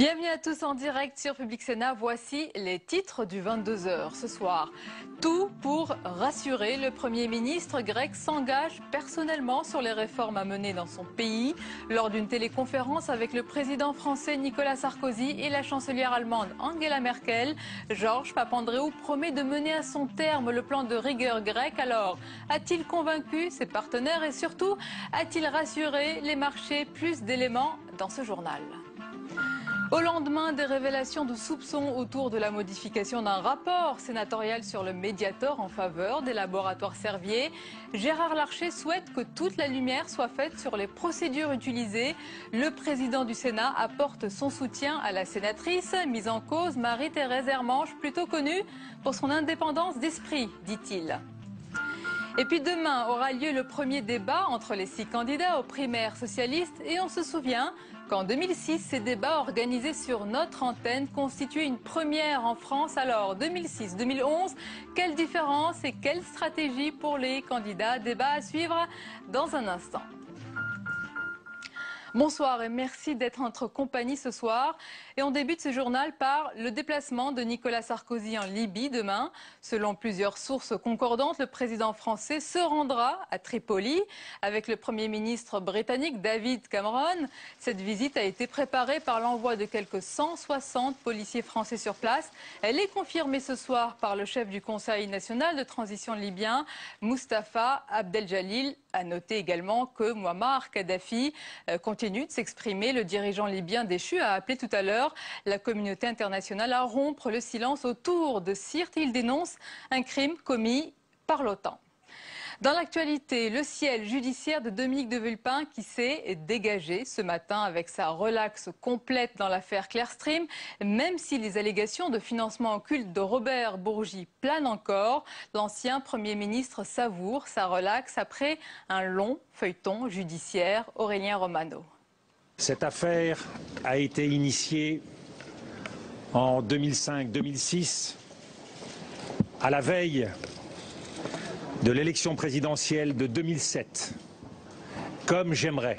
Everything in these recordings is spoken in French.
Bienvenue à tous en direct sur Public Sénat. Voici les titres du 22h ce soir. Tout pour rassurer. Le Premier ministre grec s'engage personnellement sur les réformes à mener dans son pays. Lors d'une téléconférence avec le président français Nicolas Sarkozy et la chancelière allemande Angela Merkel, Georges Papandréou promet de mener à son terme le plan de rigueur grec. Alors, a-t-il convaincu ses partenaires et surtout, a-t-il rassuré les marchés? Plus d'éléments dans ce journal. Au lendemain des révélations de soupçons autour de la modification d'un rapport sénatorial sur le Mediator en faveur des laboratoires Servier, Gérard Larcher souhaite que toute la lumière soit faite sur les procédures utilisées. Le président du Sénat apporte son soutien à la sénatrice mise en cause, Marie-Thérèse Hermanche, plutôt connue pour son indépendance d'esprit, dit-il. Et puis demain aura lieu le premier débat entre les 6 candidats aux primaires socialistes et on se souvient qu'en 2006, ces débats organisés sur notre antenne constituaient une première en France. Alors 2006-2011, quelle différence et quelle stratégie pour les candidats? Débat à suivre dans un instant. Bonsoir et merci d'être en notre compagnie ce soir. Et on débute ce journal par le déplacement de Nicolas Sarkozy en Libye demain. Selon plusieurs sources concordantes, le président français se rendra à Tripoli avec le Premier ministre britannique David Cameron. Cette visite a été préparée par l'envoi de quelques 160 policiers français sur place. Elle est confirmée ce soir par le chef du Conseil national de transition libyen, Mustapha Abdel-Jalil. À noter également que Muammar Kadhafi continue de s'exprimer. Le dirigeant libyen déchu a appelé tout à l'heure la communauté internationale à rompre le silence autour de Sirte. Il dénonce un crime commis par l'OTAN. Dans l'actualité, le ciel judiciaire de Dominique de Villepin qui s'est dégagé ce matin avec sa relaxe complète dans l'affaire Clearstream. Même si les allégations de financement occulte de Robert Bourgi planent encore, l'ancien Premier ministre savoure sa relaxe après un long feuilleton judiciaire. Aurélien Romano. Cette affaire a été initiée en 2005-2006, à la veille de l'élection présidentielle de 2007, comme j'aimerais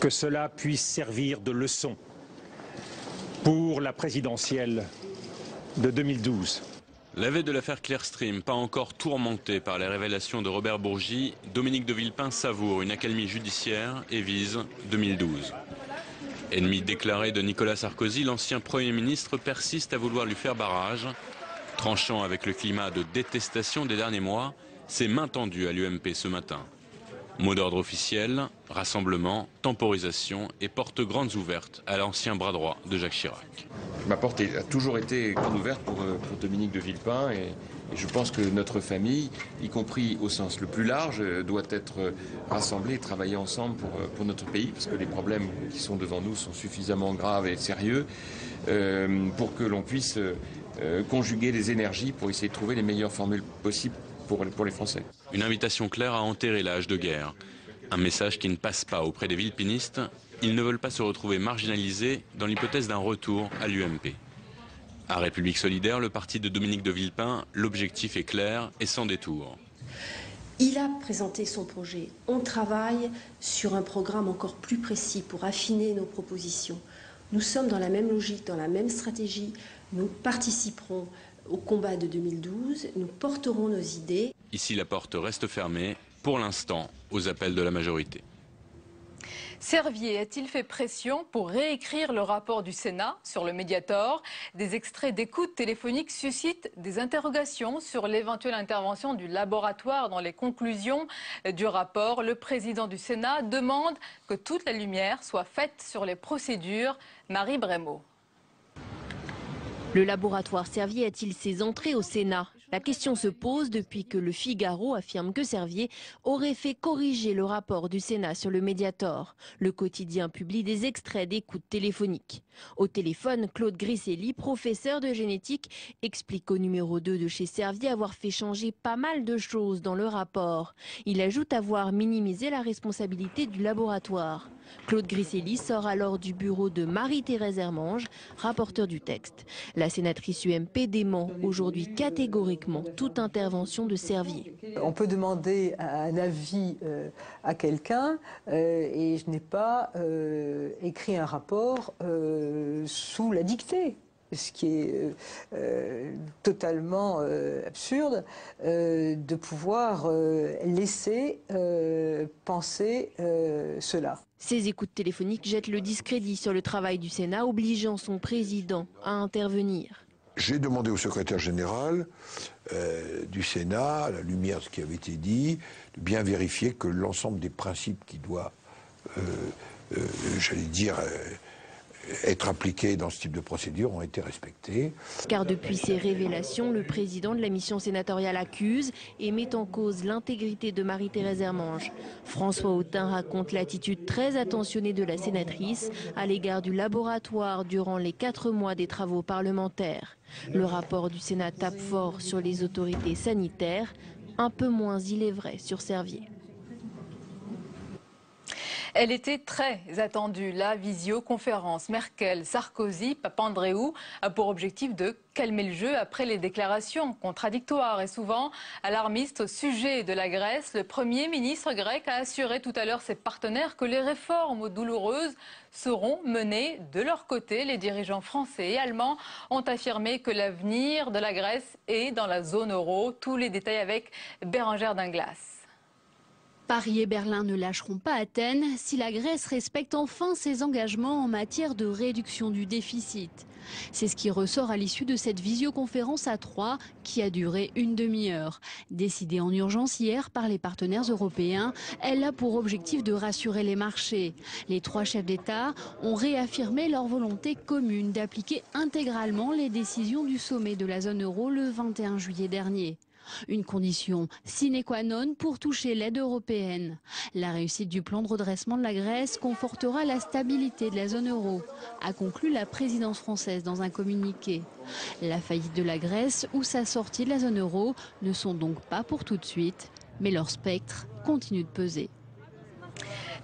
que cela puisse servir de leçon pour la présidentielle de 2012. La veille de l'affaire Clearstream, pas encore tourmentée par les révélations de Robert Bourgi, Dominique de Villepin savoure une accalmie judiciaire et vise 2012. Ennemi déclaré de Nicolas Sarkozy, l'ancien Premier ministre persiste à vouloir lui faire barrage. Tranchant avec le climat de détestation des derniers mois, c'est main tendue à l'UMP ce matin. Mot d'ordre officiel, rassemblement, temporisation et portes grandes ouvertes à l'ancien bras droit de Jacques Chirac. Ma porte a toujours été grande ouverte pour Dominique de Villepin et je pense que notre famille, y compris au sens le plus large, doit être rassemblée et travailler ensemble pour notre pays parce que les problèmes qui sont devant nous sont suffisamment graves et sérieux pour que l'on puisse conjuguer les énergies pour essayer de trouver les meilleures formules possibles pour les Français. Une invitation claire à enterrer l'âge de guerre. Un message qui ne passe pas auprès des villepinistes. Ils ne veulent pas se retrouver marginalisés dans l'hypothèse d'un retour à l'UMP. À République Solidaire, le parti de Dominique de Villepin, l'objectif est clair et sans détour. Il a présenté son projet. On travaille sur un programme encore plus précis pour affiner nos propositions. Nous sommes dans la même logique, dans la même stratégie. Nous participerons au combat de 2012, nous porterons nos idées. Ici, la porte reste fermée, pour l'instant, aux appels de la majorité. Servier a-t-il fait pression pour réécrire le rapport du Sénat sur le Mediator? Des extraits d'écoute téléphoniques suscitent des interrogations sur l'éventuelle intervention du laboratoire dans les conclusions du rapport. Le président du Sénat demande que toute la lumière soit faite sur les procédures. Marie Brémaud. Le laboratoire Servier a-t-il ses entrées au Sénat? La question se pose depuis que le Figaro affirme que Servier aurait fait corriger le rapport du Sénat sur le Mediator. Le quotidien publie des extraits d'écoutes téléphoniques. Au téléphone, Claude Grisselli, professeur de génétique, explique au numéro 2 de chez Servier avoir fait changer pas mal de choses dans le rapport. Il ajoute avoir minimisé la responsabilité du laboratoire. Claude Grisselli sort alors du bureau de Marie-Thérèse Hermange, rapporteur du texte. La sénatrice UMP dément aujourd'hui catégoriquement toute intervention de Servier. On peut demander un avis à quelqu'un et je n'ai pas écrit un rapport sous la dictée. Ce qui est totalement absurde de pouvoir laisser penser cela. Ces écoutes téléphoniques jettent le discrédit sur le travail du Sénat, obligeant son président à intervenir. J'ai demandé au secrétaire général du Sénat, à la lumière de ce qui avait été dit, de bien vérifier que l'ensemble des principes qui doivent, j'allais dire, être appliqués dans ce type de procédure ont été respectés. Car depuis ces révélations, le président de la mission sénatoriale accuse et met en cause l'intégrité de Marie-Thérèse Hermange. François Autain raconte l'attitude très attentionnée de la sénatrice à l'égard du laboratoire durant les 4 mois des travaux parlementaires. Le rapport du Sénat tape fort sur les autorités sanitaires, un peu moins, il est vrai, sur Servier. Elle était très attendue, la visioconférence. Merkel, Sarkozy, Papandréou a pour objectif de calmer le jeu après les déclarations contradictoires et souvent alarmistes au sujet de la Grèce. Le Premier ministre grec a assuré tout à l'heure ses partenaires que les réformes douloureuses seront menées de leur côté. Les dirigeants français et allemands ont affirmé que l'avenir de la Grèce est dans la zone euro. Tous les détails avec Bérangère Dinglas. Paris et Berlin ne lâcheront pas Athènes si la Grèce respecte enfin ses engagements en matière de réduction du déficit. C'est ce qui ressort à l'issue de cette visioconférence à 3 qui a duré une demi-heure. Décidée en urgence hier par les partenaires européens, elle a pour objectif de rassurer les marchés. Les 3 chefs d'État ont réaffirmé leur volonté commune d'appliquer intégralement les décisions du sommet de la zone euro le 21 juillet dernier. Une condition sine qua non pour toucher l'aide européenne. La réussite du plan de redressement de la Grèce confortera la stabilité de la zone euro, a conclu la présidence française dans un communiqué. La faillite de la Grèce ou sa sortie de la zone euro ne sont donc pas pour tout de suite, mais leur spectre continue de peser.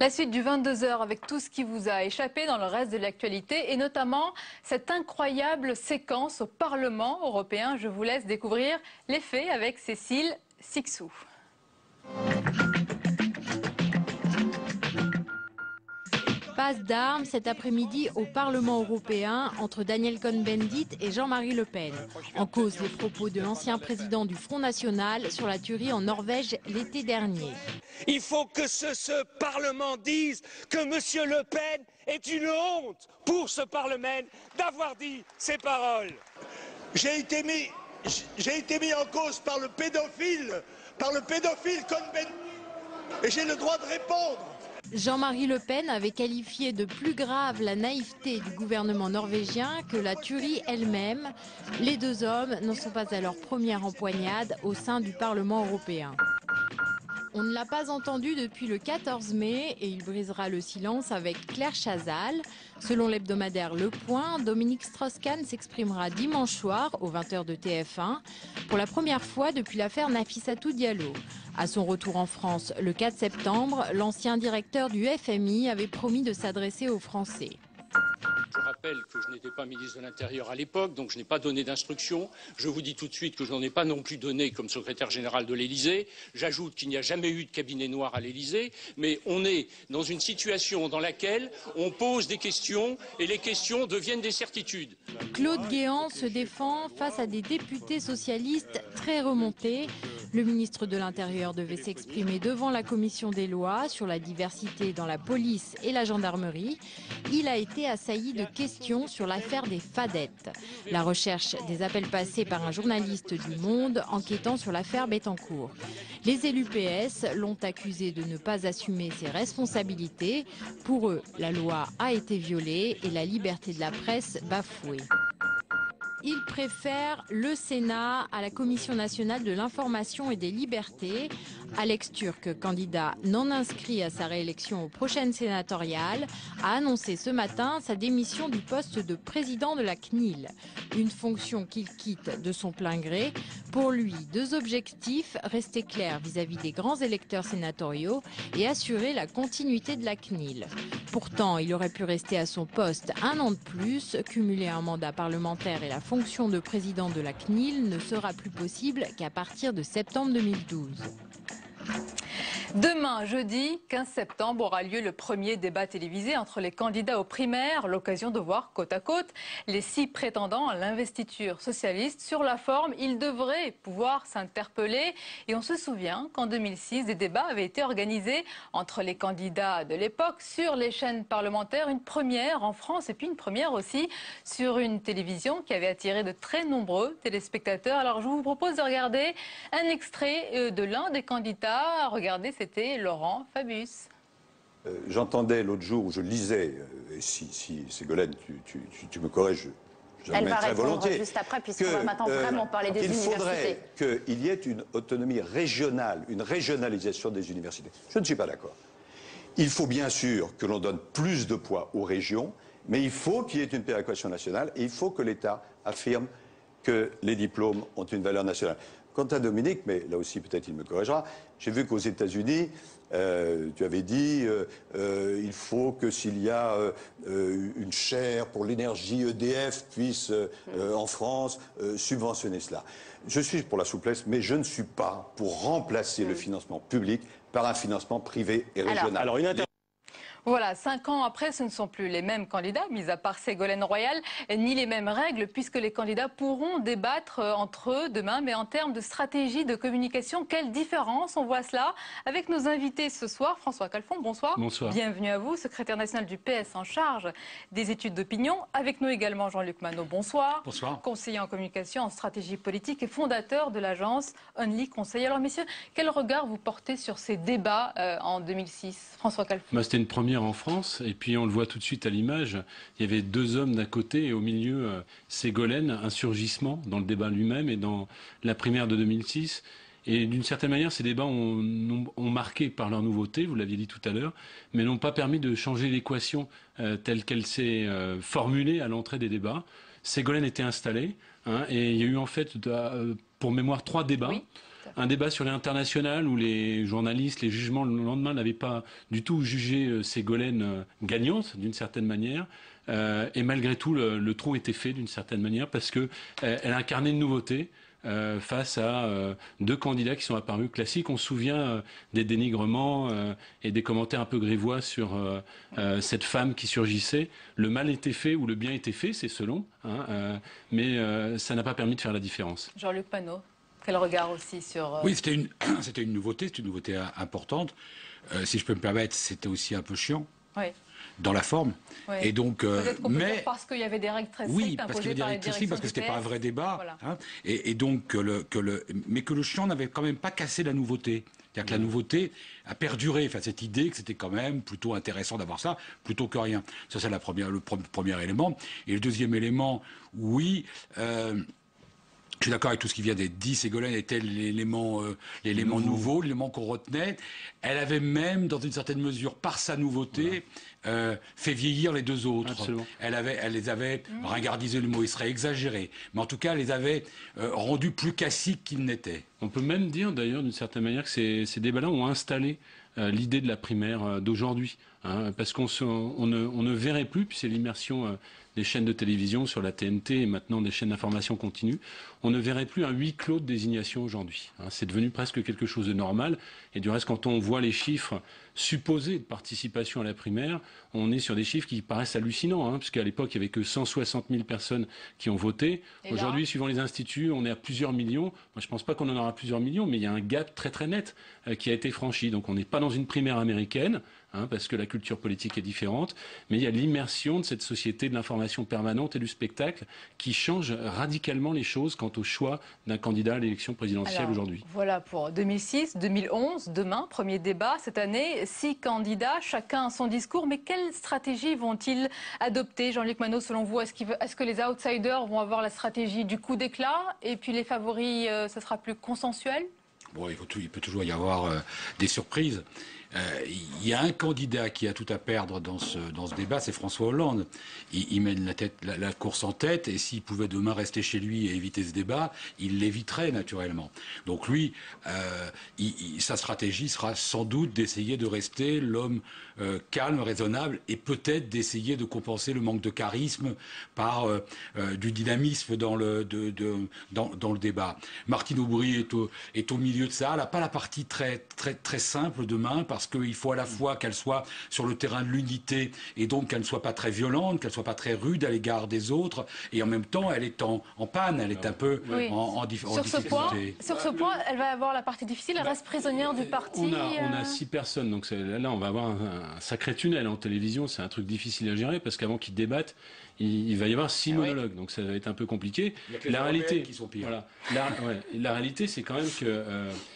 La suite du 22h avec tout ce qui vous a échappé dans le reste de l'actualité et notamment cette incroyable séquence au Parlement européen. Je vous laisse découvrir les faits avec Cécile Sixou. Passe d'armes cet après-midi au Parlement européen entre Daniel Cohn-Bendit et Jean-Marie Le Pen. En cause les propos de l'ancien président du Front National sur la tuerie en Norvège l'été dernier. Il faut que ce Parlement dise que M. Le Pen est une honte pour ce Parlement d'avoir dit ces paroles. J'ai été mis en cause par le pédophile Cohn-Bendit et j'ai le droit de répondre. Jean-Marie Le Pen avait qualifié de plus grave la naïveté du gouvernement norvégien que la tuerie elle-même. Les deux hommes n'en sont pas à leur première empoignade au sein du Parlement européen. On ne l'a pas entendu depuis le 14 mai et il brisera le silence avec Claire Chazal. Selon l'hebdomadaire Le Point, Dominique Strauss-Kahn s'exprimera dimanche soir aux 20h de TF1 pour la première fois depuis l'affaire Nafissatou Diallo. À son retour en France le 4 septembre, l'ancien directeur du FMI avait promis de s'adresser aux Français. Je rappelle que je n'étais pas ministre de l'Intérieur à l'époque, donc je n'ai pas donné d'instructions. Je vous dis tout de suite que je n'en ai pas non plus donné comme secrétaire général de l'Élysée. J'ajoute qu'il n'y a jamais eu de cabinet noir à l'Élysée, mais on est dans une situation dans laquelle on pose des questions et les questions deviennent des certitudes. Claude Guéant se défend face à des députés socialistes très remontés. Le ministre de l'Intérieur devait s'exprimer devant la commission des lois sur la diversité dans la police et la gendarmerie. Il a été assailli de questions sur l'affaire des fadettes. La recherche des appels passés par un journaliste du Monde enquêtant sur l'affaire Bettencourt. Les élus PS l'ont accusé de ne pas assumer ses responsabilités. Pour eux, la loi a été violée et la liberté de la presse bafouée. Il préfère le Sénat à la Commission nationale de l'information et des libertés. Alex Türk, candidat non inscrit à sa réélection aux prochaines sénatoriales, a annoncé ce matin sa démission du poste de président de la CNIL. Une fonction qu'il quitte de son plein gré Pour lui, 2 objectifs, rester clair vis-à-vis des grands électeurs sénatoriaux et assurer la continuité de la CNIL. Pourtant, il aurait pu rester à son poste 1 an de plus, cumuler un mandat parlementaire et la fonction de président de la CNIL ne sera plus possible qu'à partir de septembre 2012. Demain, jeudi 15 septembre, aura lieu le premier débat télévisé entre les candidats aux primaires. L'occasion de voir côte à côte les 6 prétendants à l'investiture socialiste. Sur la forme, ils devraient pouvoir s'interpeller. Et on se souvient qu'en 2006, des débats avaient été organisés entre les candidats de l'époque sur les chaînes parlementaires. Une première en France et puis une première aussi sur une télévision qui avait attiré de très nombreux téléspectateurs. Alors je vous propose de regarder un extrait de l'un des candidats. Regardez, c'était Laurent Fabius. J'entendais l'autre jour où je lisais, et si Ségolène, tu me corriges, elle va répondre juste après, puisqu'on va maintenant vraiment parler des universités. Il faudrait qu'il y ait une autonomie régionale, une régionalisation des universités. Je ne suis pas d'accord. Il faut bien sûr que l'on donne plus de poids aux régions, mais il faut qu'il y ait une péréquation nationale et il faut que l'État affirme que les diplômes ont une valeur nationale. Quant à Dominique, mais là aussi peut-être il me corrigera, j'ai vu qu'aux États-Unis, tu avais dit il faut que s'il y a une chaire pour l'énergie EDF puisse en France subventionner cela. Je suis pour la souplesse, mais je ne suis pas pour remplacer le financement public par un financement privé et régional. Voilà, 5 ans après, ce ne sont plus les mêmes candidats, mis à part Ségolène Royal, ni les mêmes règles, puisque les candidats pourront débattre entre eux demain. Mais en termes de stratégie de communication, quelle différence? On voit cela avec nos invités ce soir. François Calfon, bonsoir. Bonsoir. Bienvenue à vous, secrétaire national du PS en charge des études d'opinion. Avec nous également Jean-Luc Manot, bonsoir. Bonsoir. Conseiller en communication, en stratégie politique et fondateur de l'agence Only Conseil. Alors messieurs, quel regard vous portez sur ces débats en 2006? François Calfon. C'était une première en France, et puis on le voit tout de suite à l'image, il y avait 2 hommes d'un côté et au milieu Ségolène, un surgissement dans le débat lui-même et dans la primaire de 2006. Et d'une certaine manière, ces débats ont marqué par leur nouveauté, vous l'aviez dit tout à l'heure, mais n'ont pas permis de changer l'équation telle qu'elle s'est formulée à l'entrée des débats. Ségolène était installée, et il y a eu en fait, pour mémoire, 3 débats. Oui. Un débat sur l'international où les journalistes, les jugements le lendemain n'avaient pas du tout jugé Ségolène gagnante d'une certaine manière. Et malgré tout, le trou était fait d'une certaine manière parce qu'elle incarnait une nouveauté face à 2 candidats qui sont apparus classiques. On se souvient des dénigrements et des commentaires un peu grivois sur cette femme qui surgissait. Le mal était fait ou le bien était fait, c'est selon. Mais ça n'a pas permis de faire la différence. Jean-Luc Manot. Quel regard aussi sur... Oui, c'était une nouveauté, importante. Si je peux me permettre, c'était aussi un peu chiant. Oui. Dans la forme. Oui. Et donc, peut-être qu'on peut dire parce qu'il y avait des règles très strictes imposées par les directions du PS. Parce que c'était pas un vrai débat. Voilà. Et donc, mais que le chiant n'avait quand même pas cassé la nouveauté. C'est-à-dire que la nouveauté a perduré. Enfin, cette idée que c'était quand même plutôt intéressant d'avoir ça, plutôt que rien. Ça, c'est le premier élément. Et le deuxième élément, oui... je suis d'accord avec tout ce qui vient d'être dit. Ségolène était l'élément nouveau, l'élément qu'on retenait. Elle avait même, dans une certaine mesure, par sa nouveauté, fait vieillir les 2 autres. Absolument. Elle les avait ringardisés, le mot il serait exagéré, mais en tout cas, elle les avait rendus plus classiques qu'ils n'étaient. On peut même dire, d'ailleurs, d'une certaine manière, que ces débats-là ont installé l'idée de la primaire d'aujourd'hui. Parce qu'on ne verrait plus, puis c'est l'immersion des chaînes de télévision sur la TNT et maintenant des chaînes d'information continue, on ne verrait plus un huis clos de désignation aujourd'hui. C'est devenu presque quelque chose de normal. Et du reste, quand on voit les chiffres supposés de participation à la primaire, on est sur des chiffres qui paraissent hallucinants, puisqu'à l'époque, il n'y avait que 160 000 personnes qui ont voté. Aujourd'hui, suivant les instituts, on est à plusieurs millions. Moi, je ne pense pas qu'on en aura plusieurs millions, mais il y a un gap très très net qui a été franchi. Donc on n'est pas dans une primaire américaine, parce que la culture politique est différente, mais il y a l'immersion de cette société de l'information permanente et du spectacle qui change radicalement les choses quant au choix d'un candidat à l'élection présidentielle aujourd'hui. Voilà pour 2006, 2011, demain, premier débat. Cette année, 6 candidats, chacun son discours. Mais quelle stratégie vont-ils adopter, Jean-Luc Manot, selon vous? Est-ce que les outsiders vont avoir la stratégie du coup d'éclat et puis les favoris, ce sera plus consensuel? Bon, il peut toujours y avoir des surprises. il y a un candidat qui a tout à perdre dans ce débat, c'est François Hollande. Il mène la course en tête, et s'il pouvait demain rester chez lui et éviter ce débat, il l'éviterait naturellement. Donc lui, sa stratégie sera sans doute d'essayer de rester l'homme calme, raisonnable, et peut-être d'essayer de compenser le manque de charisme par du dynamisme dans le débat. Martine Aubry est au milieu de ça. Elle n'a pas la partie très simple demain, parce qu'il faut à la fois qu'elle soit sur le terrain de l'unité, et donc qu'elle ne soit pas très violente, qu'elle ne soit pas très rude à l'égard des autres, et en même temps elle est en panne, elle est un peu en difficulté. Sur ce point, elle va avoir la partie difficile, elle reste prisonnière du parti. On a 6 personnes, donc là on va avoir un sacré tunnel en télévision, c'est un truc difficile à gérer, parce qu'avant qu'ils débattent, il va y avoir 6 monologues, donc ça va être un peu compliqué. Il y a que les Européennes qui sont pires. Voilà, la réalité, c'est quand même que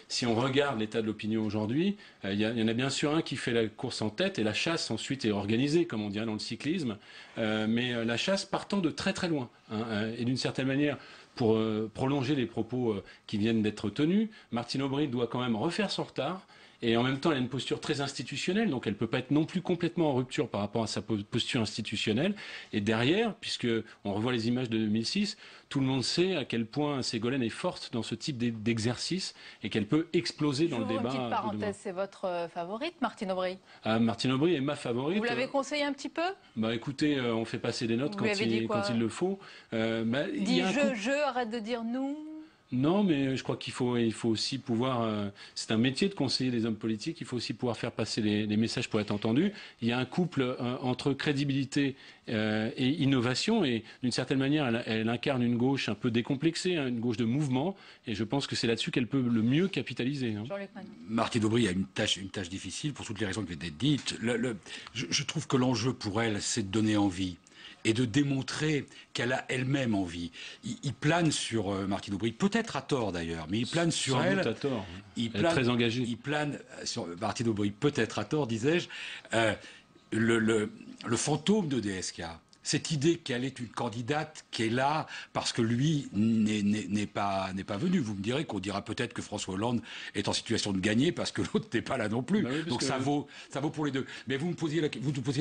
si on regarde l'état de l'opinion aujourd'hui, il y en a bien sûr un qui fait la course en tête, et la chasse ensuite est organisée, comme on dirait dans le cyclisme, mais la chasse partant de très très loin, et d'une certaine manière, pour prolonger les propos qui viennent d'être tenus, Martine Aubry doit quand même refaire son retard. Et en même temps, elle a une posture très institutionnelle, donc elle ne peut pas être non plus complètement en rupture par rapport à sa posture institutionnelle. Et derrière, puisque on revoit les images de 2006, tout le monde sait à quel point Ségolène est forte dans ce type d'exercice et qu'elle peut exploser dans le débat. Une petite parenthèse, c'est votre favorite, Martine Aubry? Martine Aubry est ma favorite. Vous l'avez conseillé un petit peu? Bah écoutez, on fait passer des notes quand il le faut. Arrête de dire nous. Non, mais je crois qu'il faut aussi pouvoir... c'est un métier de conseiller des hommes politiques, il faut aussi pouvoir faire passer les messages pour être entendus. Il y a un couple entre crédibilité et innovation, et d'une certaine manière, elle incarne une gauche un peu décomplexée, une gauche de mouvement, et je pense que c'est là-dessus qu'elle peut le mieux capitaliser. Martine Aubry a une tâche difficile, pour toutes les raisons qui ont été dites. Je trouve que l'enjeu pour elle, c'est de donner envie, et de démontrer qu'elle a elle-même envie. Il plane sur Martine Aubry, peut-être à tort d'ailleurs, mais il plane sur elle. Sans doute à tort. Elle est très engagée. Il plane sur Martine Aubry, peut-être à tort, disais-je, le fantôme de DSK. Cette idée qu'elle est une candidate qui est là parce que lui n'est pas venu. Vous me direz qu'on dira peut-être que François Hollande est en situation de gagner parce que l'autre n'est pas là non plus. Oui, donc ça vaut pour les deux. Mais vous nous posiez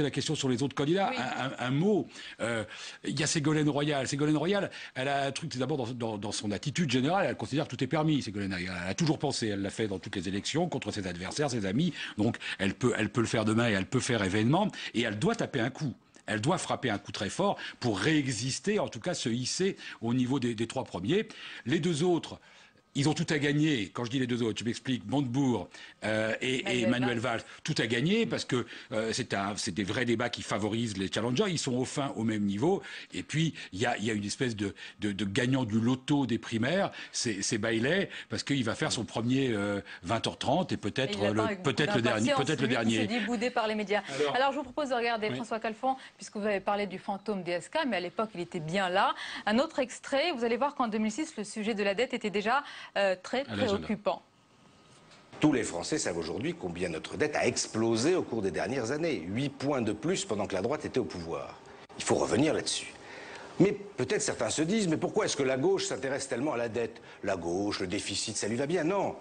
la question sur les autres candidats. Oui. Un mot. Il y a Ségolène Royal. Ségolène Royal, elle a un truc d'abord dans son attitude générale. Elle considère que tout est permis. Ségolène Royal, elle a toujours pensé. Elle l'a fait dans toutes les élections contre ses adversaires, ses amis. Donc elle peut le faire demain et elle peut faire événement. Et elle doit taper un coup. Elle doit frapper un coup très fort pour réexister, en tout cas se hisser au niveau des 3 premiers. Les 2 autres, ils ont tout à gagner. Quand je dis les 2 autres, je m'explique, Montebourg et Manuel Valls, tout à gagner parce que c'est des vrais débats qui favorisent les challengers. Ils sont au même niveau. Et puis, il y a une espèce de gagnant du loto des primaires, c'est Bailey, parce qu'il va faire son premier 20h30 et peut-être le dernier. Il se dit boudé par les médias. Alors, je vous propose de regarder François Calfon, puisque vous avez parlé du fantôme DSK, mais à l'époque, il était bien là. Un autre extrait, vous allez voir qu'en 2006, le sujet de la dette était déjà très préoccupant. Tous les Français savent aujourd'hui combien notre dette a explosé au cours des dernières années. 8 points de plus pendant que la droite était au pouvoir. Il faut revenir là-dessus. Mais peut-être certains se disent, mais pourquoi est-ce que la gauche s'intéresse tellement à la dette? La gauche, le déficit, ça lui va bien? Non.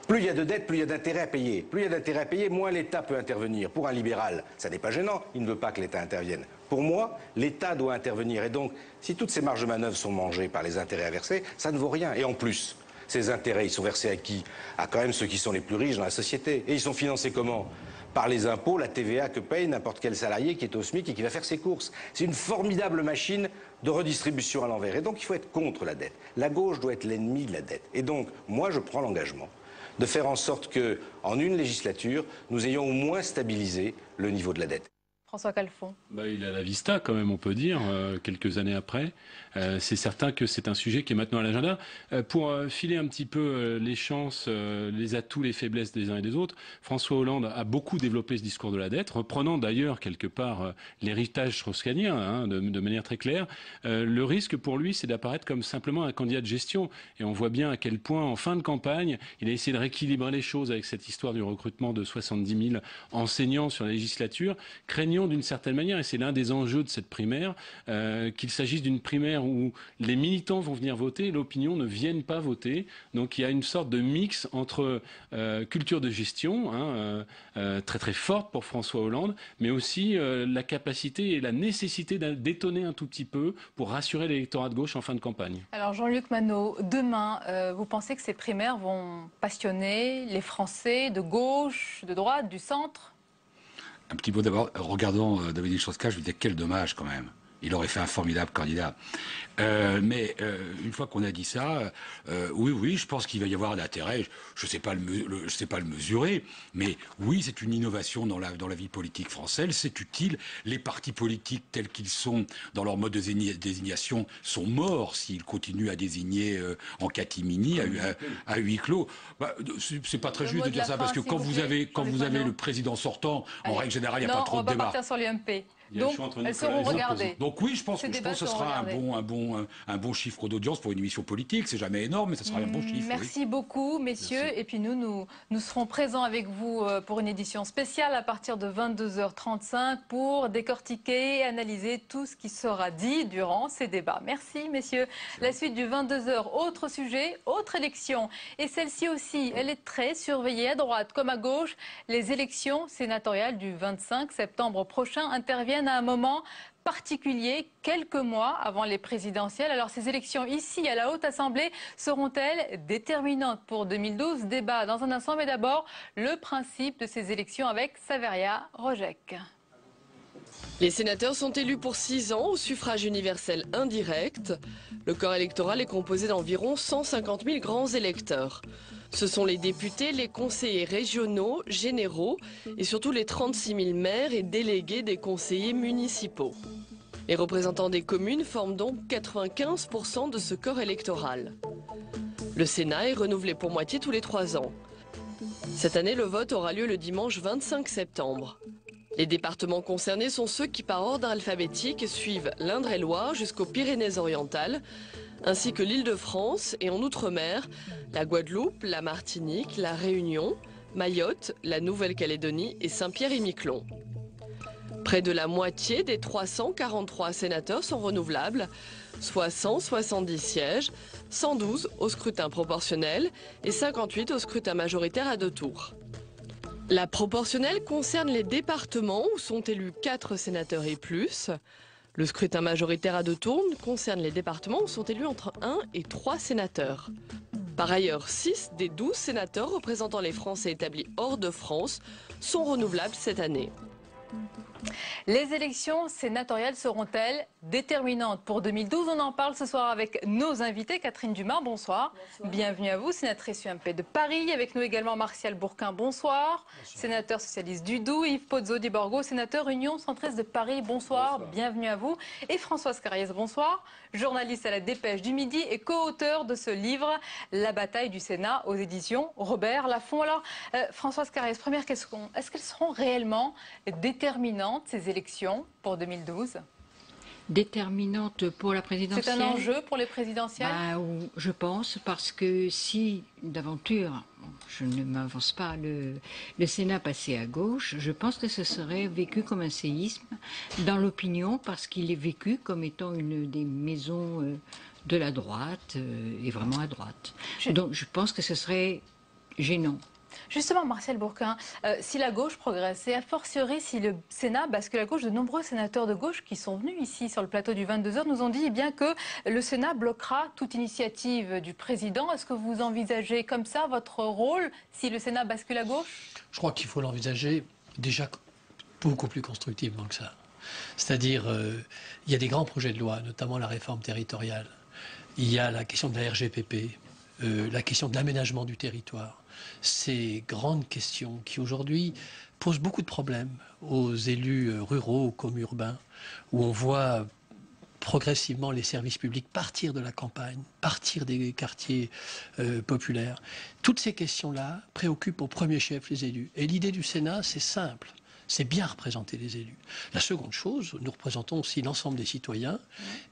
Plus il y a de dettes, plus il y a d'intérêts à payer. Plus il y a d'intérêts à payer, moins l'État peut intervenir. Pour un libéral, ça n'est pas gênant, il ne veut pas que l'État intervienne. Pour moi, l'État doit intervenir. Et donc, si toutes ces marges de manœuvre sont mangées par les intérêts à verser, ça ne vaut rien. Et en plus, ces intérêts, ils sont versés à qui? À quand même ceux qui sont les plus riches dans la société. Et ils sont financés comment? Par les impôts, la TVA que paye n'importe quel salarié qui est au SMIC et qui va faire ses courses. C'est une formidable machine de redistribution à l'envers. Et donc, il faut être contre la dette. La gauche doit être l'ennemi de la dette. Et donc, moi, je prends l'engagement de faire en sorte qu'en une législature, nous ayons au moins stabilisé le niveau de la dette. François Calfon. Il a la vista quand même, on peut dire, quelques années après. C'est certain que c'est un sujet qui est maintenant à l'agenda. Pour filer un petit peu les chances, les atouts, les faiblesses des uns et des autres, François Hollande a beaucoup développé ce discours de la dette, reprenant d'ailleurs quelque part l'héritage strauss-kahnien, de manière très claire. Le risque pour lui, c'est d'apparaître comme simplement un candidat de gestion. Et on voit bien à quel point, en fin de campagne, il a essayé de rééquilibrer les choses avec cette histoire du recrutement de 70 000 enseignants sur la législature, craignant craignant d'une certaine manière, et c'est l'un des enjeux de cette primaire, qu'il s'agisse d'une primaire où les militants vont venir voter, l'opinion ne vienne pas voter. Donc il y a une sorte de mix entre culture de gestion, très très forte pour François Hollande, mais aussi la capacité et la nécessité d'étonner un tout petit peu pour rassurer l'électorat de gauche en fin de campagne. Alors Jean-Luc Manot, demain, vous pensez que ces primaires vont passionner les Français de gauche, de droite, du centre? Un petit mot d'abord, regardant Dominique Strauss-Kahn, je me disais quel dommage quand même. Il aurait fait un formidable candidat. Mais une fois qu'on a dit ça, oui, je pense qu'il va y avoir l'intérêt. Je sais pas le mesurer, mais oui, c'est une innovation dans la vie politique française. C'est utile. Les partis politiques tels qu'ils sont dans leur mode de désignation sont morts s'ils continuent à désigner en catimini à huis clos. Bah, c'est pas très juste de dire ça parce que quand vous avez le président sortant, en règle générale, il n'y a pas trop de débat. On va partir sur l'UMP. Donc, elles seront regardées. Donc oui, je pense que ce sera un bon chiffre d'audience pour une émission politique. C'est jamais énorme, mais ce sera un bon chiffre. Merci beaucoup, messieurs. Merci. Et puis nous serons présents avec vous pour une édition spéciale à partir de 22h35 pour décortiquer et analyser tout ce qui sera dit durant ces débats. Merci, messieurs. La suite du 22h, autre sujet, autre élection. Et celle-ci aussi, elle est très surveillée à droite comme à gauche. Les élections sénatoriales du 25 septembre prochain interviennent à un moment particulier, quelques mois avant les présidentielles. Alors ces élections ici à la Haute Assemblée seront-elles déterminantes pour 2012? Débat dans un instant, mais d'abord le principe de ces élections avec Saveria Rojek. Les sénateurs sont élus pour 6 ans au suffrage universel indirect. Le corps électoral est composé d'environ 150 000 grands électeurs. Ce sont les députés, les conseillers régionaux, généraux et surtout les 36 000 maires et délégués des conseillers municipaux. Les représentants des communes forment donc 95% de ce corps électoral. Le Sénat est renouvelé pour moitié tous les 3 ans. Cette année, le vote aura lieu le dimanche 25 septembre. Les départements concernés sont ceux qui, par ordre alphabétique, suivent l'Indre-et-Loire jusqu'aux Pyrénées-Orientales, ainsi que l'Île-de-France et en Outre-mer, la Guadeloupe, la Martinique, la Réunion, Mayotte, la Nouvelle-Calédonie et Saint-Pierre-et-Miquelon. Près de la moitié des 343 sénateurs sont renouvelables, soit 170 sièges, 112 au scrutin proportionnel et 58 au scrutin majoritaire à 2 tours. La proportionnelle concerne les départements où sont élus 4 sénateurs et plus. Le scrutin majoritaire à 2 tours concerne les départements où sont élus entre 1 et 3 sénateurs. Par ailleurs, 6 des 12 sénateurs représentant les Français établis hors de France sont renouvelables cette année. Les élections sénatoriales seront-elles déterminantes pour 2012? On en parle ce soir avec nos invités. Catherine Dumas, bonsoir. Bienvenue à vous, sénatrice UMP de Paris. Avec nous également Martial Bourquin, bonsoir. Sénateur socialiste du Doubs. Yves Pozzo di Borgo, sénateur Union centriste de Paris, bonsoir. Bienvenue à vous. Et Françoise Carriès, bonsoir. Journaliste à la Dépêche du Midi et co-auteur de ce livre, La bataille du Sénat, aux éditions Robert Laffont. Alors, Françoise Carriès, première question, est-ce qu'elles seront réellement déterminantes, ces élections, pour 2012? Déterminante pour la présidentielle. C'est un enjeu pour les présidentielles? Je pense, parce que si d'aventure, je ne m'avance pas, le Sénat passait à gauche, je pense que ce serait vécu comme un séisme dans l'opinion, parce qu'il est vécu comme étant une des maisons de la droite, et vraiment à droite. Donc je pense que ce serait gênant. Justement, Martial Bourquin, si la gauche progresse, et a fortiori si le Sénat bascule à gauche, de nombreux sénateurs de gauche qui sont venus ici sur le plateau du 22h nous ont dit bien que le Sénat bloquera toute initiative du président. Est-ce que vous envisagez comme ça votre rôle si le Sénat bascule à gauche? Je crois qu'il faut l'envisager déjà beaucoup plus constructivement que ça. C'est-à-dire, il y a des grands projets de loi, notamment la réforme territoriale. Il y a la question de la RGPP, la question de l'aménagement du territoire. Ces grandes questions qui aujourd'hui posent beaucoup de problèmes aux élus ruraux, comme urbains, où on voit progressivement les services publics partir de la campagne, partir des quartiers populaires. Toutes ces questions-là préoccupent au premier chef les élus. Et l'idée du Sénat, c'est simple. C'est bien représenter les élus. La seconde chose, nous représentons aussi l'ensemble des citoyens.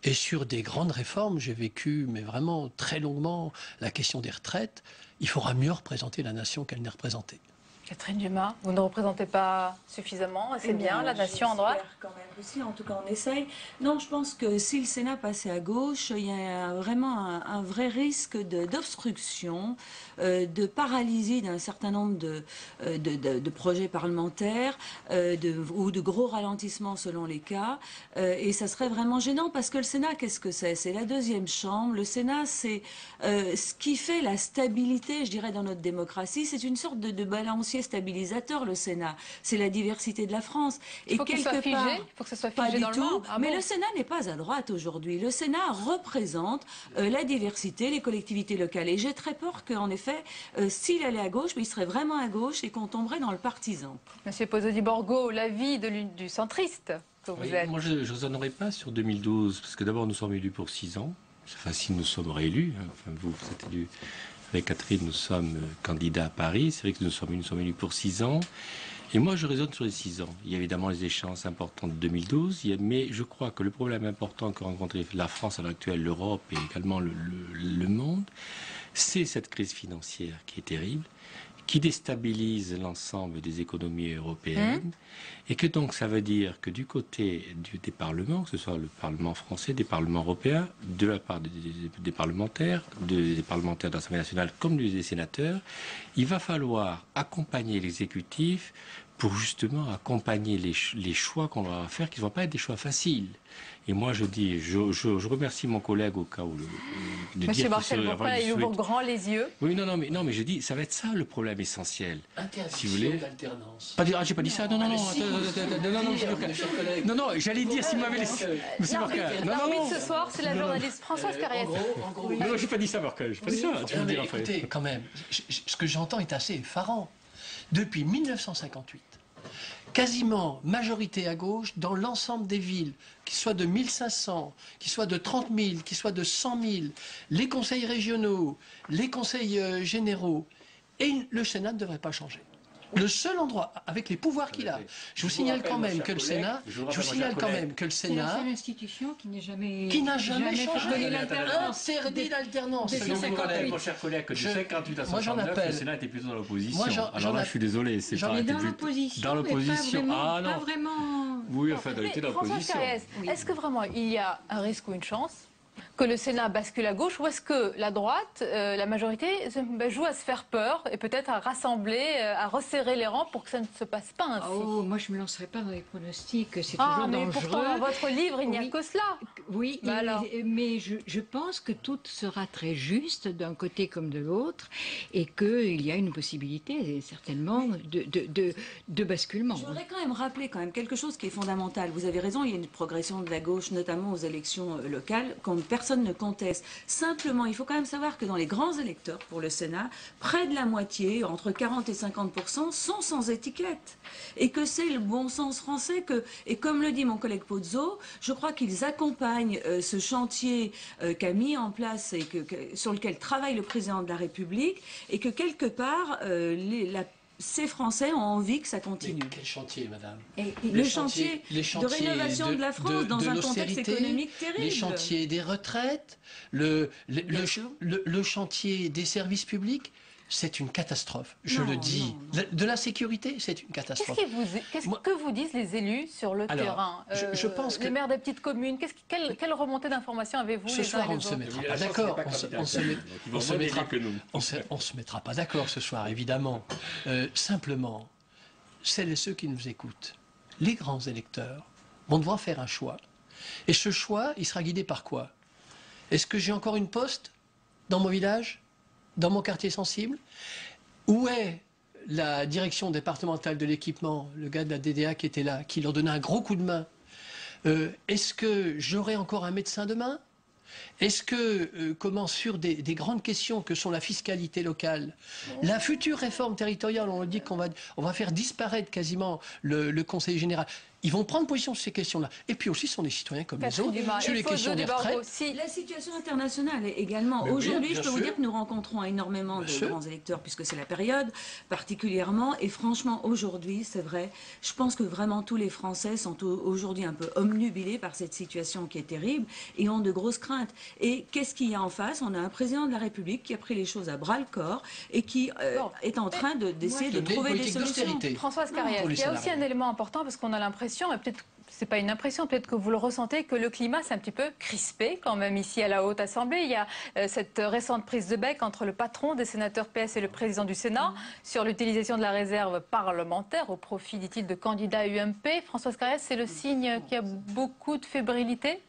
Et sur des grandes réformes, j'ai vécu, mais vraiment très longuement, la question des retraites. Il faudra mieux représenter la nation qu'elle n'est représentée. Catherine Dumas, vous ne représentez pas suffisamment, c'est bien, la nation en droite? Quand même aussi, en tout cas on essaye. Non, je pense que si le Sénat passait à gauche, il y a vraiment un vrai risque d'obstruction, de paralysie d'un certain nombre de projets parlementaires ou de gros ralentissements selon les cas. Et ça serait vraiment gênant parce que le Sénat, qu'est-ce que c'est? C'est la deuxième chambre. Le Sénat, c'est ce qui fait la stabilité, je dirais, dans notre démocratie. C'est une sorte de balancier stabilisateur, le Sénat. C'est la diversité de la France. Il faut qu'il soit figé, il faut que ce soit figé dans le monde. Mais le Sénat n'est pas à droite aujourd'hui. Le Sénat représente la diversité, les collectivités locales. Et j'ai très peur qu'en effet, s'il allait à gauche, il serait vraiment à gauche et qu'on tomberait dans le partisan. Monsieur Pozzo-di-Borgo, l'avis du centriste que vous êtes? Moi, je ne raisonnerai pas sur 2012, parce que d'abord, nous sommes élus pour 6 ans. Enfin, si nous sommes réélus, hein. Enfin, vous êtes élus. Avec Catherine, nous sommes candidats à Paris. C'est vrai que nous sommes élus pour 6 ans. Et moi, je raisonne sur les 6 ans. Il y a évidemment les échéances importantes de 2012, mais je crois que le problème important que rencontre la France à l'heure actuelle, l'Europe et également le monde, c'est cette crise financière qui est terrible, qui déstabilise l'ensemble des économies européennes, et que donc ça veut dire que du côté des parlements, que ce soit le Parlement français, des parlements européens, de la part des parlementaires, des parlementaires de l'Assemblée nationale comme des sénateurs, il va falloir accompagner l'exécutif pour justement accompagner les choix qu'on va faire, qui ne vont pas être des choix faciles. Et moi, je dis, je remercie mon collègue au cas où de Monsieur dire Marchal-Bourquin, il ouvre grand les yeux. Oui, non, mais je dis, ça va être ça le problème essentiel. Si vous voulez. D'alternance. Pas dire, j'ai pas dit ça. Non, j'allais dire si vous m'avez laissé. Monsieur Marquin. L'arbitre ce soir, c'est la journaliste Françoise Carrière. Non, j'ai pas dit ça, Marquin. J'ai pas dit ça. Tu me diras après. Écoutez, quand même, ce que j'entends est assez effarant. Depuis 1958. Quasiment majorité à gauche dans l'ensemble des villes, qu'ils soient de 1500, qu'ils soient de 30 000, qu'ils soient de 100 000, les conseils régionaux, les conseils généraux, et le Sénat ne devrait pas changer. Le seul endroit, avec les pouvoirs qu'il a, je vous signale quand même que le Sénat, c'est la seule institution qui n'a jamais changé. Interdit l'alternance. Je vous rappelle, mon cher collègue, que de 58 à 69, le Sénat était plutôt dans l'opposition. Alors là, je suis désolé, c'est pas... Dans l'opposition. Dans l'opposition. Ah non. Pas vraiment. Oui, enfin, il était dans l'opposition. Est-ce que vraiment il y a un risque ou une chance que le Sénat bascule à gauche, ou est-ce que la droite, la majorité, joue à se faire peur et peut-être à rassembler, à resserrer les rangs pour que ça ne se passe pas ainsi? Oh, moi je ne me lancerai pas dans les pronostics, c'est toujours dangereux. Pourtant, dans votre livre, il n'y a que cela. Oui, mais je pense que tout sera très juste d'un côté comme de l'autre et qu'il y a une possibilité, certainement, de basculement. Je voudrais quand même rappeler quelque chose qui est fondamental. Vous avez raison, il y a une progression de la gauche, notamment aux élections locales, quand personne ne conteste. Simplement, il faut quand même savoir que dans les grands électeurs pour le Sénat, près de la moitié, entre 40 et 50%, sont sans étiquette. Et que c'est le bon sens français et comme le dit mon collègue Pozzo, je crois qu'ils accompagnent ce chantier qu'a mis en place et sur lequel travaille le président de la République, et que quelque part, ces Français ont envie que ça continue. Mais quel chantier, madame? Le chantier de rénovation de la France dans un contexte économique terrible. Les chantiers des retraites, le chantier des services publics, c'est une catastrophe. Je le dis. De la sécurité, c'est une catastrophe. Qu'est-ce que vous disent les élus sur le terrain? Je pense que les maires des petites communes, quelle remontée d'informations avez-vous? Ce soir, on ne se mettra pas d'accord. On se mettra pas d'accord ce soir, évidemment. Simplement, celles et ceux qui nous écoutent, les grands électeurs, vont devoir faire un choix. Et ce choix, il sera guidé par quoi? Est-ce que j'ai encore une poste dans mon village, dans mon quartier sensible? Où est la direction départementale de l'équipement, le gars de la DDA qui était là, qui leur donnait un gros coup de main? Est-ce que j'aurai encore un médecin demain? Est-ce que, comment sur des grandes questions que sont la fiscalité locale, la future réforme territoriale, on dit qu'on va faire disparaître quasiment le conseiller général. ils vont prendre position sur ces questions-là. Et puis aussi, ce sont des citoyens comme les autres. Sur les questions des retraites. La situation internationale également. Aujourd'hui, je peux vous dire que nous rencontrons énormément de grands électeurs, puisque c'est la période particulièrement. Et franchement, aujourd'hui, c'est vrai, je pense que vraiment tous les Français sont aujourd'hui un peu omnubilés par cette situation qui est terrible et ont de grosses craintes. Et qu'est-ce qu'il y a en face? On a un président de la République qui a pris les choses à bras-le-corps et qui est en train d'essayer de trouver des solutions. Françoise Carrière, il y a aussi un élément important parce qu'on a l'impression, et peut-être c'est pas une impression, peut-être que vous le ressentez, que le climat s'est un petit peu crispé quand même ici à la Haute Assemblée. Il y a cette récente prise de bec entre le patron des sénateurs PS et le président du Sénat sur l'utilisation de la réserve parlementaire au profit, dit-il, de candidats UMP. Françoise Carrière, c'est le signe qu'il y a beaucoup de fébrilité?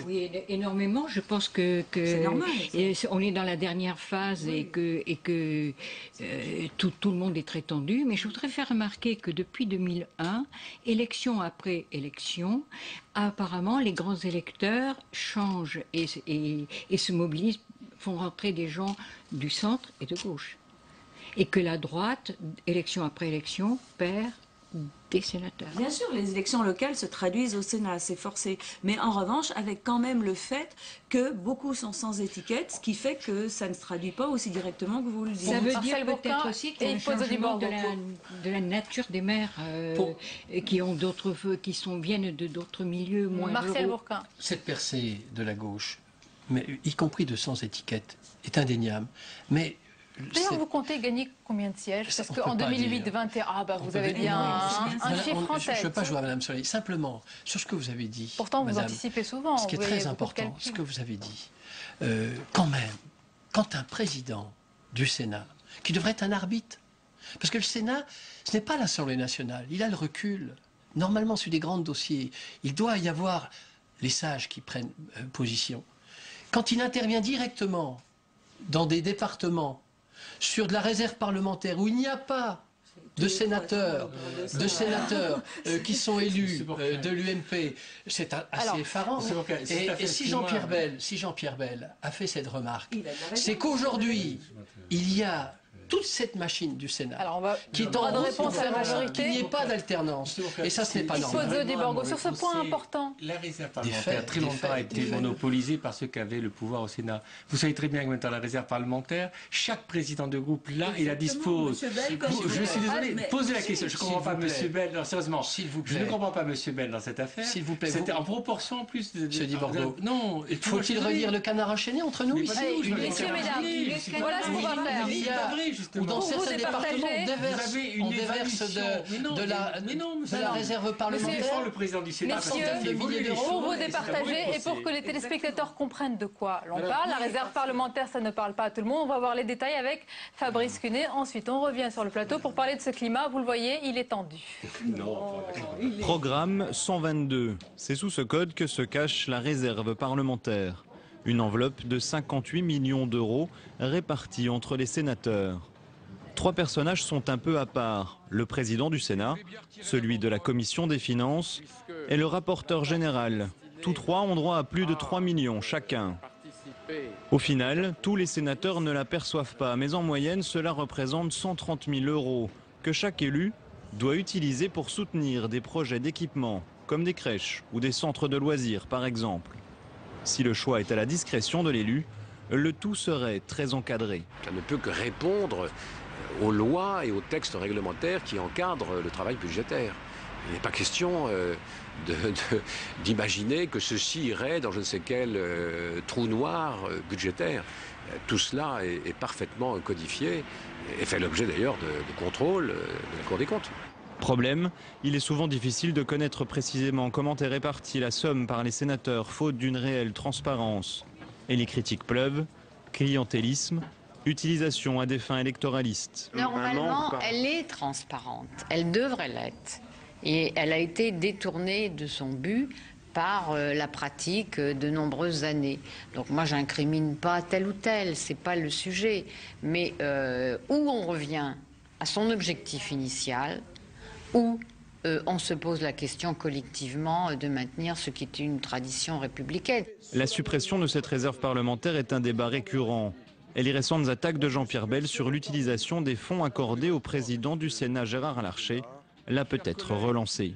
Oui, énormément. Je pense que c'est normal. On est dans la dernière phase et que tout le monde est très tendu. Mais je voudrais faire remarquer que depuis 2001, élection après élection, apparemment les grands électeurs changent et se mobilisent, font rentrer des gens du centre et de gauche. Et que la droite, élection après élection, perd des sénateurs. Bien sûr, les élections locales se traduisent au Sénat, c'est forcé. Mais en revanche, avec quand même le fait que beaucoup sont sans étiquette, ce qui fait que ça ne se traduit pas aussi directement que vous le dites. Ça veut dire peut-être aussi qu'il y a un changement de la nature des maires qui viennent de d'autres milieux moins Martial Bourquin. Cette percée de la gauche, mais y compris de sans étiquette, est indéniable. Mais d'ailleurs, vous comptez gagner combien de sièges? Parce qu'en 2008, 21, vous avez bien un chiffre en tête. Je ne veux pas jouer à Mme Soleil. Simplement, sur ce que vous avez dit. Pourtant, vous anticipez souvent. Ce qui est très important, ce que vous avez dit. Quand même, quand un président du Sénat, qui devrait être un arbitre, parce que le Sénat, ce n'est pas l'Assemblée nationale, il a le recul. Normalement, sur des grands dossiers, il doit y avoir les sages qui prennent position. Quand il intervient directement dans des départements, sur de la réserve parlementaire où il n'y a pas de sénateurs qui sont élus de l'UMP, c'est assez effarant. Et si Jean-Pierre Bel a fait cette remarque, c'est qu'aujourd'hui, il y a toute cette machine du Sénat qui est en réponse à la majorité, qu'il n'y ait pas d'alternance. Et ça, ce n'est pas normal. Sur ce point important. La réserve parlementaire, très longtemps, a été monopolisée par ceux qui avaient le pouvoir au Sénat. Vous savez très bien que maintenant, la réserve parlementaire, chaque président de groupe, là, il la dispose. Je suis désolé, posez la question. Je ne comprends pas, M. Bell. Non, sérieusement, je ne comprends pas M. Bell dans cette affaire. S'il vous plaît. C'était en proportion en plus. M. Bordeaux. Non. Faut-il redire le canard enchaîné entre nous ici? Messieurs, mesdames, voilà ce qu'on va faire. Ou dans certains départements, on déverse de la réserve parlementaire. Le président du Sénat, messieurs, pour vous départager et pour que les téléspectateurs comprennent de quoi l'on parle. La réserve parlementaire, ça ne parle pas à tout le monde. On va voir les détails avec Fabrice Cunet. Ensuite, on revient sur le plateau pour parler de ce climat. Vous le voyez, il est tendu. Programme 122. C'est sous ce code que se cache la réserve parlementaire. Une enveloppe de 58 millions d'euros répartie entre les sénateurs. Trois personnages sont un peu à part. Le président du Sénat, celui de la Commission des Finances et le rapporteur général. Tous trois ont droit à plus de 3 millions chacun. Au final, tous les sénateurs ne l'aperçoivent pas, mais en moyenne, cela représente 130 000 euros que chaque élu doit utiliser pour soutenir des projets d'équipement, comme des crèches ou des centres de loisirs par exemple. Si le choix est à la discrétion de l'élu, le tout serait très encadré. Ça ne peut que répondre aux lois et aux textes réglementaires qui encadrent le travail budgétaire. Il n'est pas question d'imaginer que ceci irait dans je ne sais quel trou noir budgétaire. Tout cela est parfaitement codifié et fait l'objet d'ailleurs de contrôle de la Cour des comptes. Problème, il est souvent difficile de connaître précisément comment est répartie la somme par les sénateurs faute d'une réelle transparence. Et les critiques pleuvent, clientélisme, utilisation à des fins électoralistes. Normalement, elle est transparente, elle devrait l'être. Et elle a été détournée de son but par la pratique de nombreuses années. Donc moi, j'incrimine pas tel ou tel, c'est pas le sujet. Mais où on revient à son objectif initial, où on se pose la question collectivement de maintenir ce qui est une tradition républicaine. La suppression de cette réserve parlementaire est un débat récurrent. Et les récentes attaques de Jean-Pierre Bel sur l'utilisation des fonds accordés au président du Sénat Gérard Larcher l'a peut-être relancé.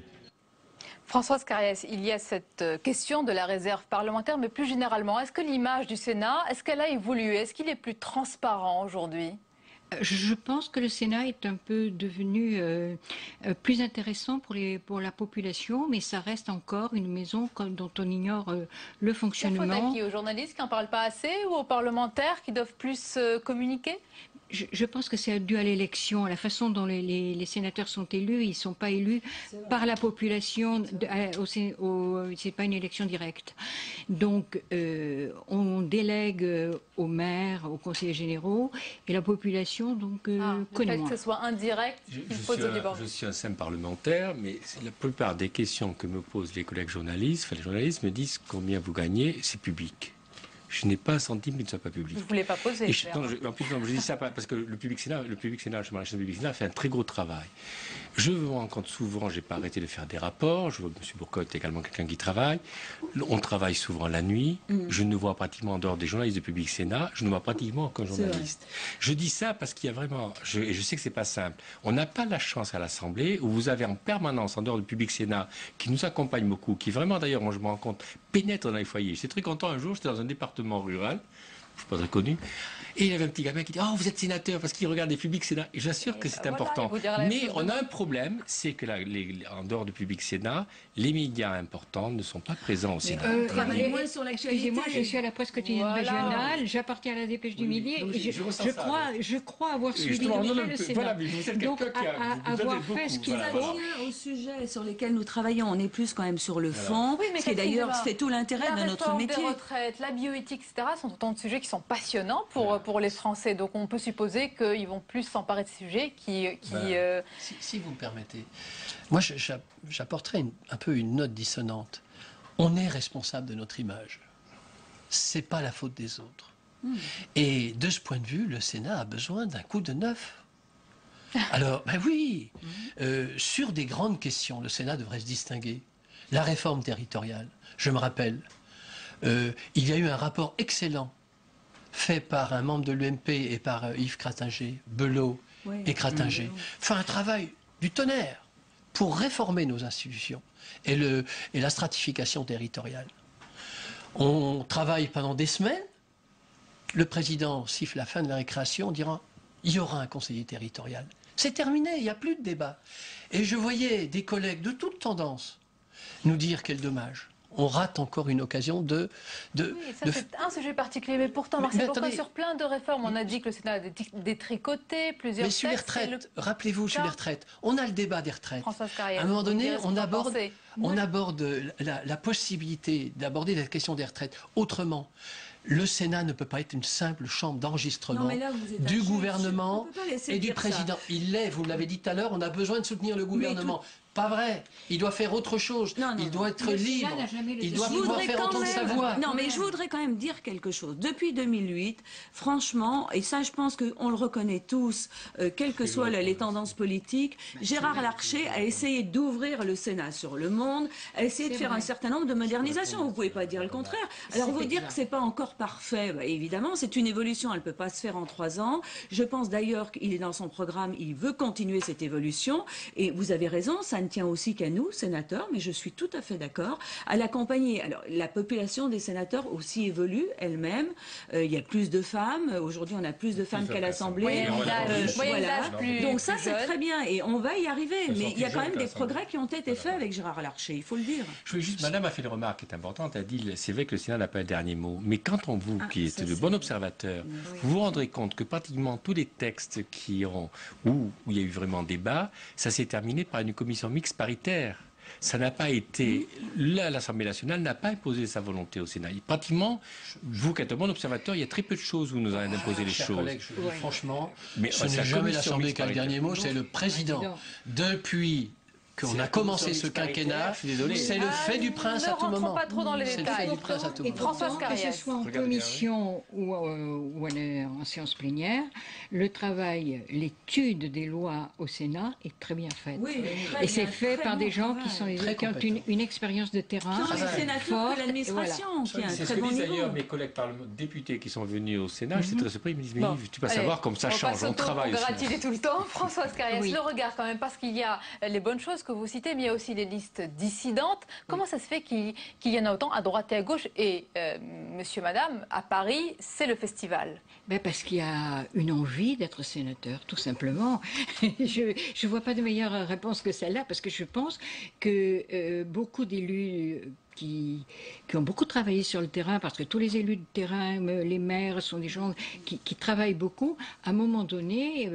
Françoise Carriès, il y a cette question de la réserve parlementaire, mais plus généralement, est-ce que l'image du Sénat, est-ce qu'elle a évolué? Est-ce qu'il est plus transparent aujourd'hui? Je pense que le Sénat est un peu devenu plus intéressant pour la population, mais ça reste encore une maison dont on ignore le fonctionnement. La faute à qui? Aux journalistes qui n'en parlent pas assez ou aux parlementaires qui doivent plus communiquer? Je pense que c'est dû à l'élection, à la façon dont les sénateurs sont élus. Ils ne sont pas élus par la population. C'est pas une élection directe. Donc, on délègue aux maires, aux conseillers généraux, et la population connaît moins. Le fait que ce soit indirect, il faut se déborder. Je suis un simple parlementaire, mais la plupart des questions que me posent les collègues journalistes, les journalistes me disent combien vous gagnez, c'est public. Je n'ai pas un centime qui ne soit pas public. Vous ne voulez pas poser. En plus, je dis ça parce que le public Sénat, je m'arrête le public Sénat, fait un très gros travail. Je me rends compte souvent, je n'ai pas arrêté de faire des rapports. Je vois que M. Bourcotte est également quelqu'un qui travaille. On travaille souvent la nuit. Je ne vois pratiquement, en dehors des journalistes de Public Sénat, je ne vois pratiquement aucun journaliste. Je dis ça parce qu'il y a vraiment, et je sais que c'est pas simple. On n'a pas la chance à l'Assemblée où vous avez en permanence, en dehors du Public Sénat, qui nous accompagne beaucoup, qui vraiment d'ailleurs, moi je me rends compte, pénètre dans les foyers. J'étais très content un jour, j'étais dans un département rural, je ne suis pas très connu, et il y avait un petit gamin qui dit « Oh, vous êtes sénateur !» parce qu'il regarde les Public Sénat. Et j'assure que c'est important. Mais on a un problème, c'est que en dehors du Public Sénat, les médias importants ne sont pas présents au Sénat. Excusez-moi, je suis à la presse quotidienne régionale, j'appartiens à la Dépêche du Midi, et je crois avoir suivi le Sénat. Donc, avoir fait ce qu'il faut. Au sujet sur lesquels nous travaillons, on est plus quand même sur le fond, ce qui d'ailleurs fait tout l'intérêt de notre métier. La réforme des retraites, la bioéthique, etc. sont autant de sujets qui sont passionnants pour les Français. Donc on peut supposer qu'ils vont plus s'emparer de ces sujets Si vous me permettez, moi j'apporterai un peu une note dissonante. On est responsable de notre image. C'est pas la faute des autres. Et de ce point de vue, le Sénat a besoin d'un coup de neuf. Alors, ben oui, sur des grandes questions, le Sénat devrait se distinguer. La réforme territoriale, je me rappelle, il y a eu un rapport excellent fait par un membre de l'UMP et par Yves Cratinger, Belot et Cratinger. Fait un travail du tonnerre pour réformer nos institutions et la stratification territoriale. On travaille pendant des semaines. Le président siffle la fin de la récréation en disant il y aura un conseiller territorial. C'est terminé, il n'y a plus de débat. Et je voyais des collègues de toute tendance nous dire quel dommage. On rate encore une occasion c'est un sujet particulier, mais pourtant, Marcel, pourquoi sur plein de réformes, on a dit que le Sénat a détricoté plusieurs textes. Mais sur les retraites, rappelez-vous, sur les retraites, on a le débat des retraites. Françoise Carrière, à un moment donné, on aborde la possibilité d'aborder la question des retraites autrement. Le Sénat ne peut pas être une simple chambre d'enregistrement du gouvernement et du président. Il l'est, vous l'avez dit tout à l'heure, on a besoin de soutenir le gouvernement. Pas vrai. Il doit faire autre chose. Il doit être libre. Il doit pouvoir faire entendre sa voix. Non, mais je voudrais quand même dire quelque chose. Depuis 2008, franchement, et ça je pense qu'on le reconnaît tous, quelles que soient les tendances politiques, Gérard Larcher a essayé d'ouvrir le Sénat sur le monde, a essayé de faire un certain nombre de modernisations. Vous ne pouvez pas dire le contraire. Alors vous dire que ce n'est pas encore parfait, évidemment, c'est une évolution, elle ne peut pas se faire en 3 ans. Je pense d'ailleurs qu'il est dans son programme, il veut continuer cette évolution. Et vous avez raison, ça ne tient aussi qu'à nous, sénateurs, mais je suis tout à fait d'accord, à l'accompagner. Alors, la population des sénateurs aussi évolue elle-même. Il y a plus de femmes. Aujourd'hui, on a plus de femmes qu'à l'Assemblée. Donc ça, c'est très bien. Et on va y arriver. Mais il y a quand même des progrès qui ont été faits avec Gérard Larcher, il faut le dire. Madame a fait une remarque qui est importante. Elle a dit, c'est vrai que le Sénat n'a pas le dernier mot. Mais quand vous, qui êtes de bon observateur, vous vous rendrez compte que pratiquement tous les textes où il y a eu vraiment débat, ça s'est terminé par une commission mixte paritaire. Ça n'a pas été... L'Assemblée nationale n'a pas imposé sa volonté au Sénat. Pratiquement, vous qui êtes un bon observateur, il y a très peu de choses où vous nous avez imposé les choses. Collègues, franchement, ce n'est jamais l'Assemblée qui a le dernier mot, c'est le président. Depuis qu'on a commencé ce quinquennat, c'est le fait du prince à tout moment. Ne rentrons pas trop dans les détails. Françoise Carrière. Que ce soit en commission ou en séance plénière, le travail, l'étude des lois au Sénat est très bien faite. Et c'est fait par des gens qui ont une expérience de terrain. Sénateurs de l'administration, qui a un très bon niveau. D'ailleurs, mes collègues députés qui sont venus au Sénat, j'étais très surpris, ils me disent, mais Yves, tu vas savoir comme ça change, on travaille. On gratiner tout le temps. Françoise Carrière, le regard quand même, parce qu'il y a les bonnes choses que vous citez, mais il y a aussi les listes dissidentes. Comment ça se fait qu'il y en a autant à droite et à gauche? Et monsieur, madame, à Paris, c'est le festival. Ben parce qu'il y a une envie d'être sénateur, tout simplement. Je ne vois pas de meilleure réponse que celle-là, parce que je pense que beaucoup d'élus qui ont beaucoup travaillé sur le terrain, parce que tous les élus de terrain, les maires, sont des gens qui travaillent beaucoup. À un moment donné,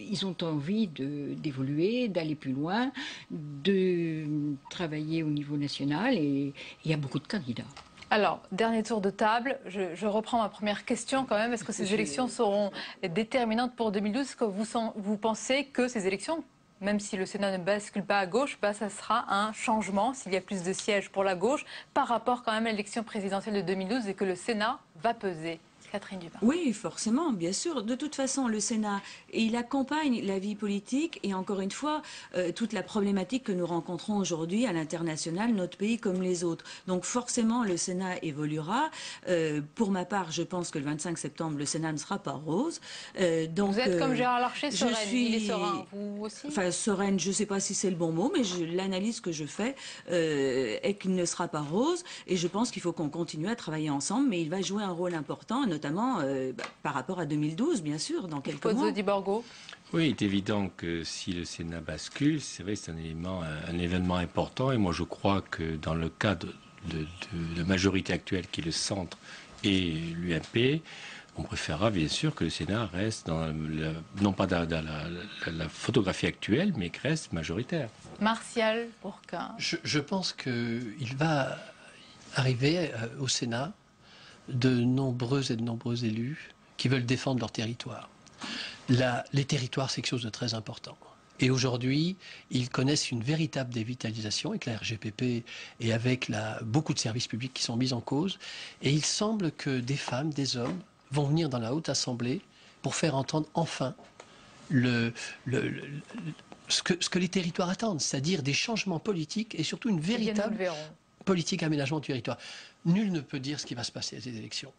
ils ont envie d'évoluer, d'aller plus loin, de travailler au niveau national, et il y a beaucoup de candidats. Alors, dernier tour de table, je reprends ma première question quand même. Est-ce que ces élections seront déterminantes pour 2012? Est-ce que vous pensez que ces élections, même si le Sénat ne bascule pas à gauche, ça sera un changement s'il y a plus de sièges pour la gauche par rapport quand même à l'élection présidentielle de 2012 et que le Sénat va peser? Catherine Dupin. Oui, forcément, bien sûr. De toute façon, le Sénat, il accompagne la vie politique et encore une fois, toute la problématique que nous rencontrons aujourd'hui à l'international, notre pays comme les autres. Donc forcément, le Sénat évoluera. Pour ma part, je pense que le 25 septembre, le Sénat ne sera pas rose. Donc, vous êtes comme Gérard Larcher, sereine. Il est serein, vous aussi? Enfin, sereine, je ne sais pas si c'est le bon mot, mais l'analyse que je fais est qu'il ne sera pas rose. Et je pense qu'il faut qu'on continue à travailler ensemble, mais il va jouer un rôle important, notamment par rapport à 2012, bien sûr, dans quelques mois. Di Borgo. Oui, il est évident que si le Sénat bascule, c'est vrai que c'est un événement important. Et moi, je crois que dans le cadre de majorité actuelle qui est le centre et l'UMP, on préférera bien sûr que le Sénat reste non pas dans la photographie actuelle, mais qu'il reste majoritaire. Martial Bourquin. Je pense qu'il va arriver au Sénat de nombreux et de nombreux élus qui veulent défendre leur territoire. Les territoires, c'est quelque chose de très important. Et aujourd'hui, ils connaissent une véritable dévitalisation avec la RGPP et avec beaucoup de services publics qui sont mis en cause. Et il semble que des femmes, des hommes vont venir dans la Haute Assemblée pour faire entendre enfin ce que les territoires attendent, c'est-à-dire des changements politiques et surtout une véritable politique d'aménagement du territoire. Nul ne peut dire ce qui va se passer à ces élections.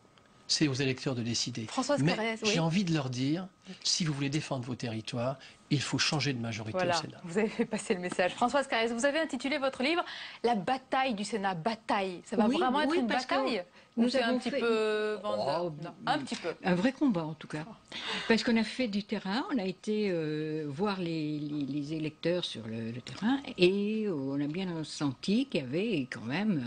C'est aux électeurs de décider. Mais j'ai envie de leur dire, si vous voulez défendre vos territoires, il faut changer de majorité au Sénat. Vous avez fait passer le message. Françoise Carrez, vous avez intitulé votre livre « La bataille du Sénat ». Bataille, ça va vraiment être une bataille? Nous c'est un petit peu vendeur. Non, un petit peu. Un vrai combat en tout cas. Parce qu'on a fait du terrain, on a été voir les électeurs sur le terrain et on a bien senti qu'il y avait quand même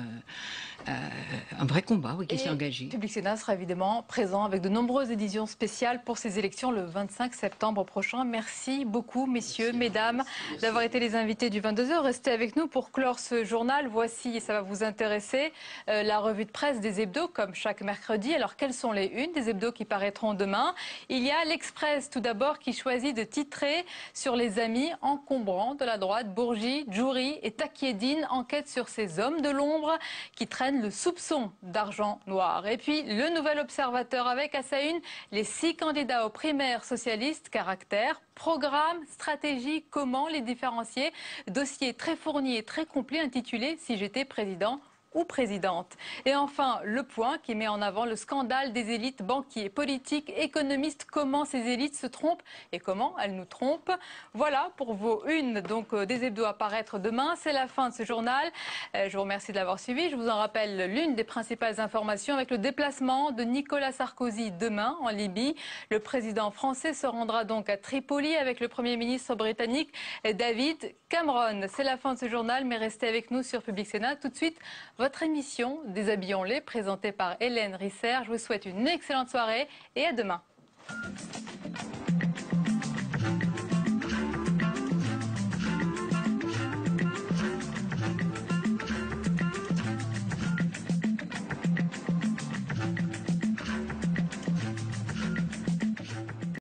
un vrai combat qui s'est engagé. Public Sénat sera évidemment présent avec de nombreuses éditions spéciales pour ces élections le 25 septembre prochain. Merci beaucoup messieurs, mesdames, d'avoir été les invités du 22h. Restez avec nous pour clore ce journal. Voici, et ça va vous intéresser, la revue de presse des hebdos comme chaque mercredi. Alors quelles sont les unes des hebdos qui paraîtront demain? Il y a l'Express tout d'abord qui choisit de titrer sur les amis encombrants de la droite. Bourgi, Djouri et Takiedine enquêtent sur ces hommes de l'ombre qui traînent le soupçon d'argent noir. Et puis le Nouvel Observateur avec à sa une les 6 candidats aux primaires socialistes, caractère, programme, stratégie, comment les différencier. Dossier très fourni et très complet intitulé « Si j'étais président ». Ou présidente. Et enfin, Le Point qui met en avant le scandale des élites banquiers, politiques, économistes, comment ces élites se trompent et comment elles nous trompent. Voilà pour vos unes donc des hebdos à paraître demain. C'est la fin de ce journal. Je vous remercie de l'avoir suivi. Je vous en rappelle l'une des principales informations avec le déplacement de Nicolas Sarkozy demain en Libye. Le président français se rendra donc à Tripoli avec le Premier ministre britannique David Cameron. C'est la fin de ce journal, mais restez avec nous sur Public Sénat. Tout de suite, votre émission Déshabillons-les, présentée par Hélène Risser. Je vous souhaite une excellente soirée et à demain.